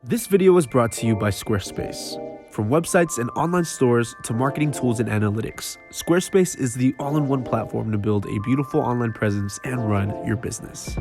This video is brought to you by Squarespace. From websites and online stores to marketing tools and analytics, Squarespace is the all-in-one platform to build a beautiful online presence and run your business.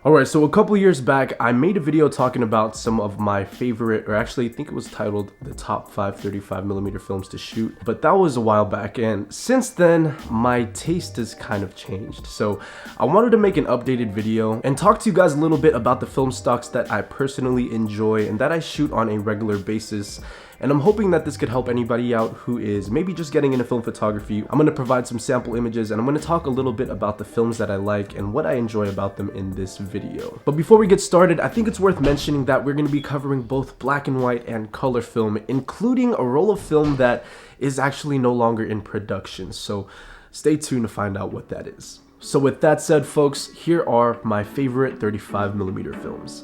Alright, so a couple years back, I made a video talking about some of my favorite, or actually I think it was titled the top 5 35mm films to shoot, but that was a while back, and since then, my taste has kind of changed. So I wanted to make an updated video and talk to you guys a little bit about the film stocks that I personally enjoy and that I shoot on a regular basis. And I'm hoping that this could help anybody out who is maybe just getting into film photography. I'm going to provide some sample images and I'm going to talk a little bit about the films that I like and what I enjoy about them in this video. But before we get started, I think it's worth mentioning that we're going to be covering both black and white and color film, including a roll of film that is actually no longer in production. So stay tuned to find out what that is. So with that said, folks, here are my favorite 35mm films.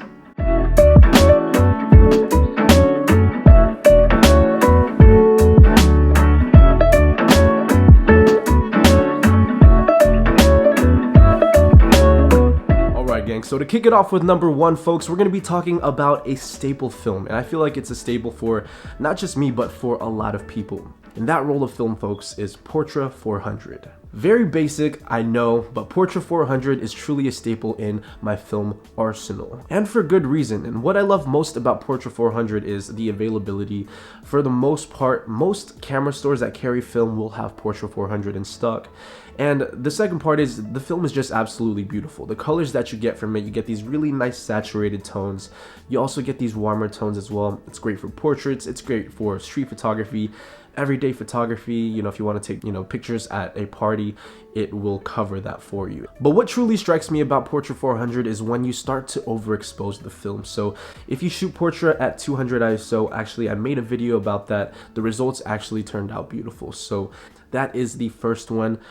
So to kick it off with number one, folks, we're going to be talking about a staple film, and I feel like it's a staple for not just me, but for a lot of people. And that roll of film, folks, is Portra 400. Very basic, I know, but Portra 400 is truly a staple in my film arsenal, and for good reason. And what I love most about Portra 400 is the availability. For the most part, most camera stores that carry film will have Portra 400 in stock. And the second part is the film is just absolutely beautiful. The colors that you get from it, you get these really nice saturated tones. You also get these warmer tones as well. It's great for portraits, it's great for street photography, everyday photography. You know, if you want to take, pictures at a party, it will cover that for you. But what truly strikes me about Portra 400 is when you start to overexpose the film. So if you shoot Portra at 200 ISO, actually I made a video about that. The results actually turned out beautiful. So that is the first one.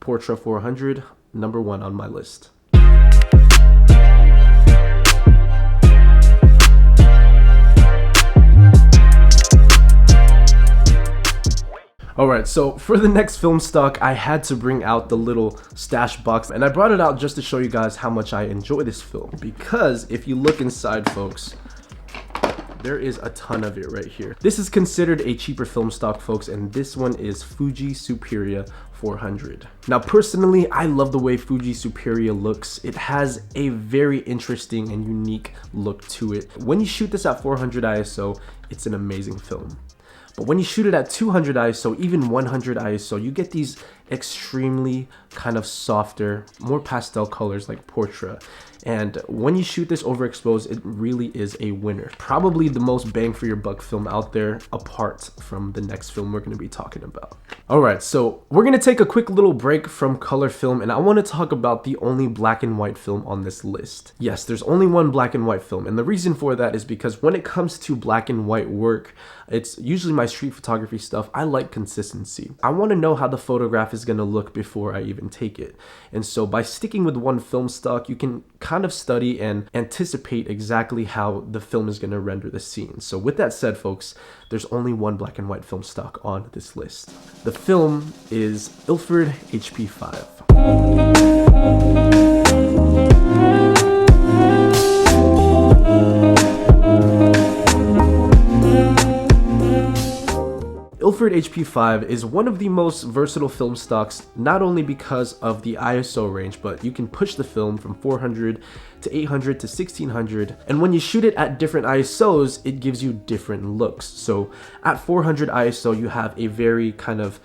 Portra 400, number one on my list. Alright, so for the next film stock, I had to bring out the little stash box, and I brought it out just to show you guys how much I enjoy this film, because if you look inside, folks, there is a ton of it right here. This is considered a cheaper film stock, folks, and this one is Fuji Superior 400. Now, personally, I love the way Fuji Superior looks. It has a very interesting and unique look to it. When you shoot this at 400 ISO, it's an amazing film. But when you shoot it at 200 ISO, even 100 ISO, you get these extremely kind of softer, more pastel colors like Portra. And when you shoot this overexposed, it really is a winner. Probably the most bang for your buck film out there, apart from the next film we're going to be talking about. Alright, so we're going to take a quick little break from color film, and I want to talk about the only black and white film on this list. Yes, there's only one black and white film, and the reason for that is because when it comes to black and white work, it's usually my street photography stuff. I like consistency. I want to know how the photograph is going to look before I even take it. And so by sticking with one film stock, you can kind of study and anticipate exactly how the film is going to render the scene. So with that said, folks, there's only one black and white film stock on this list. The film is Ilford HP5. Ilford HP5 is one of the most versatile film stocks, not only because of the ISO range, but you can push the film from 400 to 800 to 1600, and when you shoot it at different ISOs, it gives you different looks. So at 400 ISO, you have a very kind of,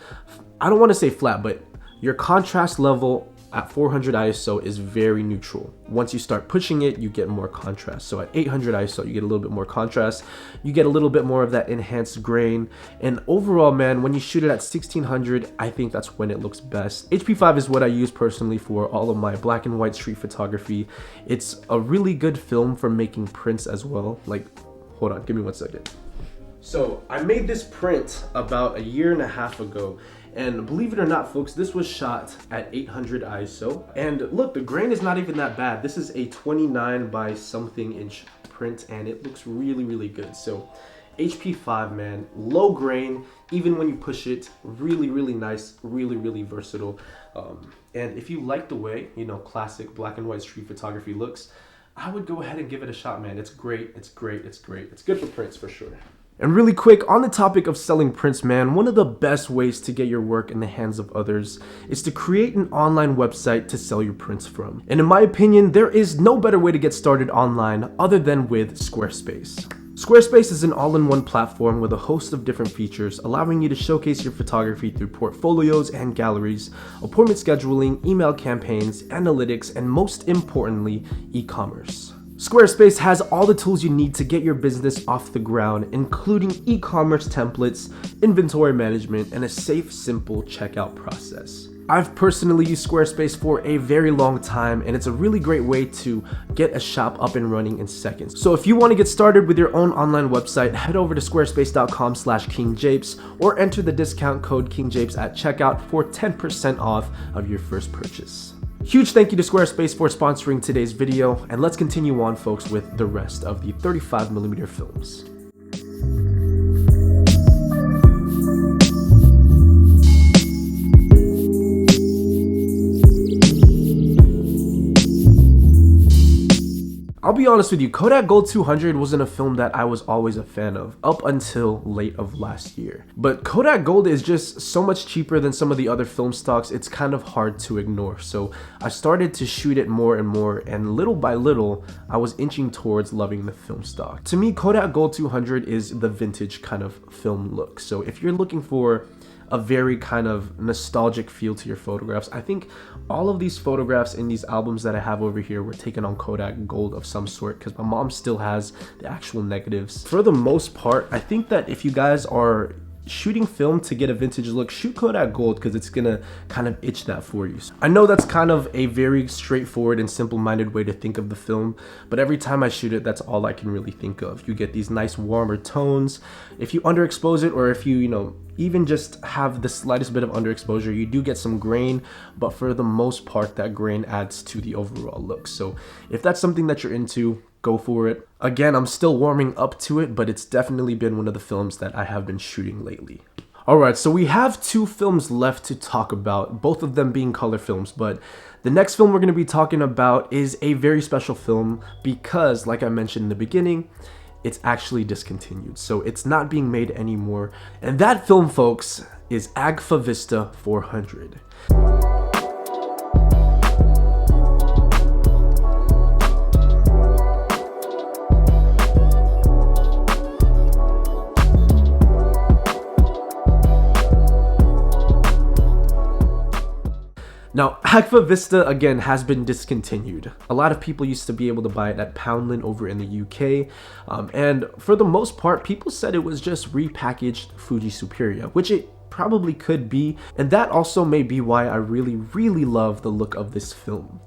I don't want to say flat, but your contrast level at 400 ISO is very neutral. Once you start pushing it, you get more contrast. So at 800 ISO, you get a little bit more contrast. You get a little bit more of that enhanced grain. And overall, man, when you shoot it at 1600, I think that's when it looks best. HP5 is what I use personally for all of my black and white street photography. It's a really good film for making prints as well. Like, hold on, give me 1 second. So I made this print about a year and a half ago. And believe it or not, folks, this was shot at 800 ISO. And look, the grain is not even that bad. This is a 29 by something inch print, and it looks really, really good. So HP5, man, low grain, even when you push it, really nice, really versatile. And if you like the way, you know, classic black and white street photography looks, I would go ahead and give it a shot, man. It's great, it's great. It's good for prints for sure. And really quick, on the topic of selling prints, man, one of the best ways to get your work in the hands of others is to create an online website to sell your prints from. And in my opinion, there is no better way to get started online other than with Squarespace. Squarespace is an all-in-one platform with a host of different features, allowing you to showcase your photography through portfolios and galleries, appointment scheduling, email campaigns, analytics, and most importantly, e-commerce. Squarespace has all the tools you need to get your business off the ground, including e-commerce templates, inventory management, and a safe, simple checkout process. I've personally used Squarespace for a very long time, and it's a really great way to get a shop up and running in seconds. So if you want to get started with your own online website, head over to squarespace.com/KingJvpes or enter the discount code KingJvpes at checkout for 10% off of your first purchase. Huge thank you to Squarespace for sponsoring today's video, and let's continue on, folks, with the rest of the 35mm films. I'll be honest with you, Kodak Gold 200 wasn't a film that I was always a fan of, up until late of last year. But Kodak Gold is just so much cheaper than some of the other film stocks, it's kind of hard to ignore. So I started to shoot it more and more, and little by little, I was inching towards loving the film stock. To me, Kodak Gold 200 is the vintage kind of film look. So if you're looking for a very kind of nostalgic feel to your photographs, I think all of these photographs in these albums that I have over here were taken on Kodak Gold of some sort, because my mom still has the actual negatives. For the most part, I think that if you guys are shooting film to get a vintage look, shoot Kodak Gold, because it's gonna kind of itch that for you. I know that's kind of a very straightforward and simple-minded way to think of the film, but every time I shoot it, that's all I can really think of. You get these nice warmer tones. If you underexpose it, or if you know, even just have the slightest bit of underexposure, you do get some grain, but for the most part, that grain adds to the overall look. So if that's something that you're into, go for it. Again, I'm still warming up to it, but it's definitely been one of the films that I have been shooting lately. Alright, so we have two films left to talk about, both of them being color films, but the next film we're going to be talking about is a very special film because, like I mentioned in the beginning, it's actually discontinued, so it's not being made anymore. And that film, folks, is Agfa Vista 400. Now, Agfa Vista, again, has been discontinued. A lot of people used to be able to buy it at Poundland over in the UK, and for the most part, people said it was just repackaged Fuji Superior, which it probably could be, and that also may be why I really love the look of this film.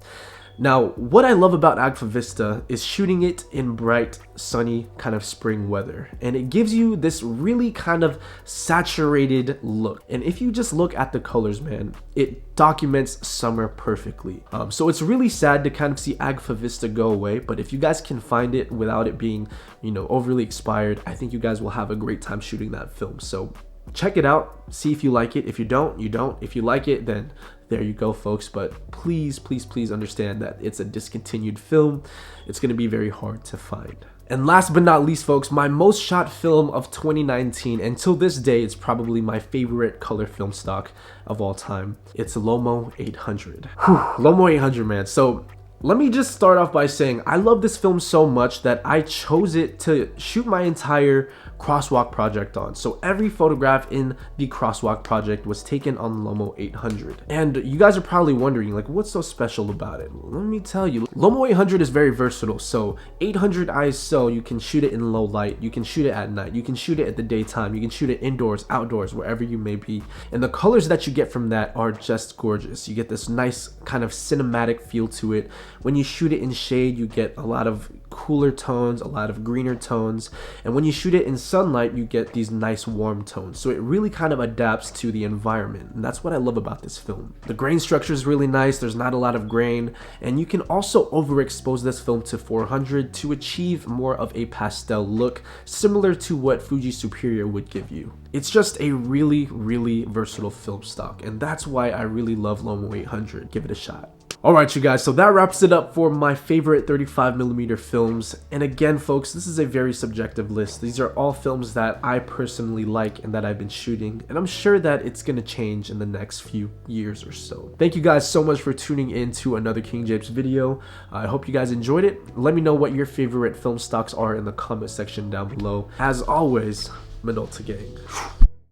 Now, what I love about Agfa Vista is shooting it in bright, sunny, kind of spring weather. And it gives you this really kind of saturated look. And if you just look at the colors, man, it documents summer perfectly. So it's really sad to kind of see Agfa Vista go away, but if you guys can find it without it being, you know, overly expired, I think you guys will have a great time shooting that film. So check it out, see if you like it. If you don't, you don't. If you like it, then there you go, folks. But please understand that it's a discontinued film. It's going to be very hard to find. And last but not least, folks, my most shot film of 2019, and till this day, it's probably my favorite color film stock of all time. It's LoMo 800. LoMo 800, man. So let me just start off by saying I love this film so much that I chose it to shoot my entire crosswalk project on. So every photograph in the crosswalk project was taken on LoMo 800. And you guys are probably wondering, like, what's so special about it? Well, let me tell you, LoMo 800 is very versatile. So 800 ISO, you can shoot it in low light, you can shoot it at night, you can shoot it at the daytime, you can shoot it indoors, outdoors, wherever you may be. And the colors that you get from that are just gorgeous. You get this nice kind of cinematic feel to it. When you shoot it in shade, you get a lot of cooler tones, a lot of greener tones, and when you shoot it in sunlight, you get these nice warm tones. So it really kind of adapts to the environment, and that's what I love about this film. The grain structure is really nice, there's not a lot of grain, and you can also overexpose this film to 400 to achieve more of a pastel look, similar to what Fuji Superior would give you. It's just a really versatile film stock, and that's why I really love LoMo 800. Give it a shot. Alright you guys, so that wraps it up for my favorite 35mm films. And again folks, this is a very subjective list. These are all films that I personally like and that I've been shooting, and I'm sure that it's gonna change in the next few years or so. Thank you guys so much for tuning in to another KingJvpes video. I hope you guys enjoyed it. Let me know what your favorite film stocks are in the comment section down below. As always, Minolta gang.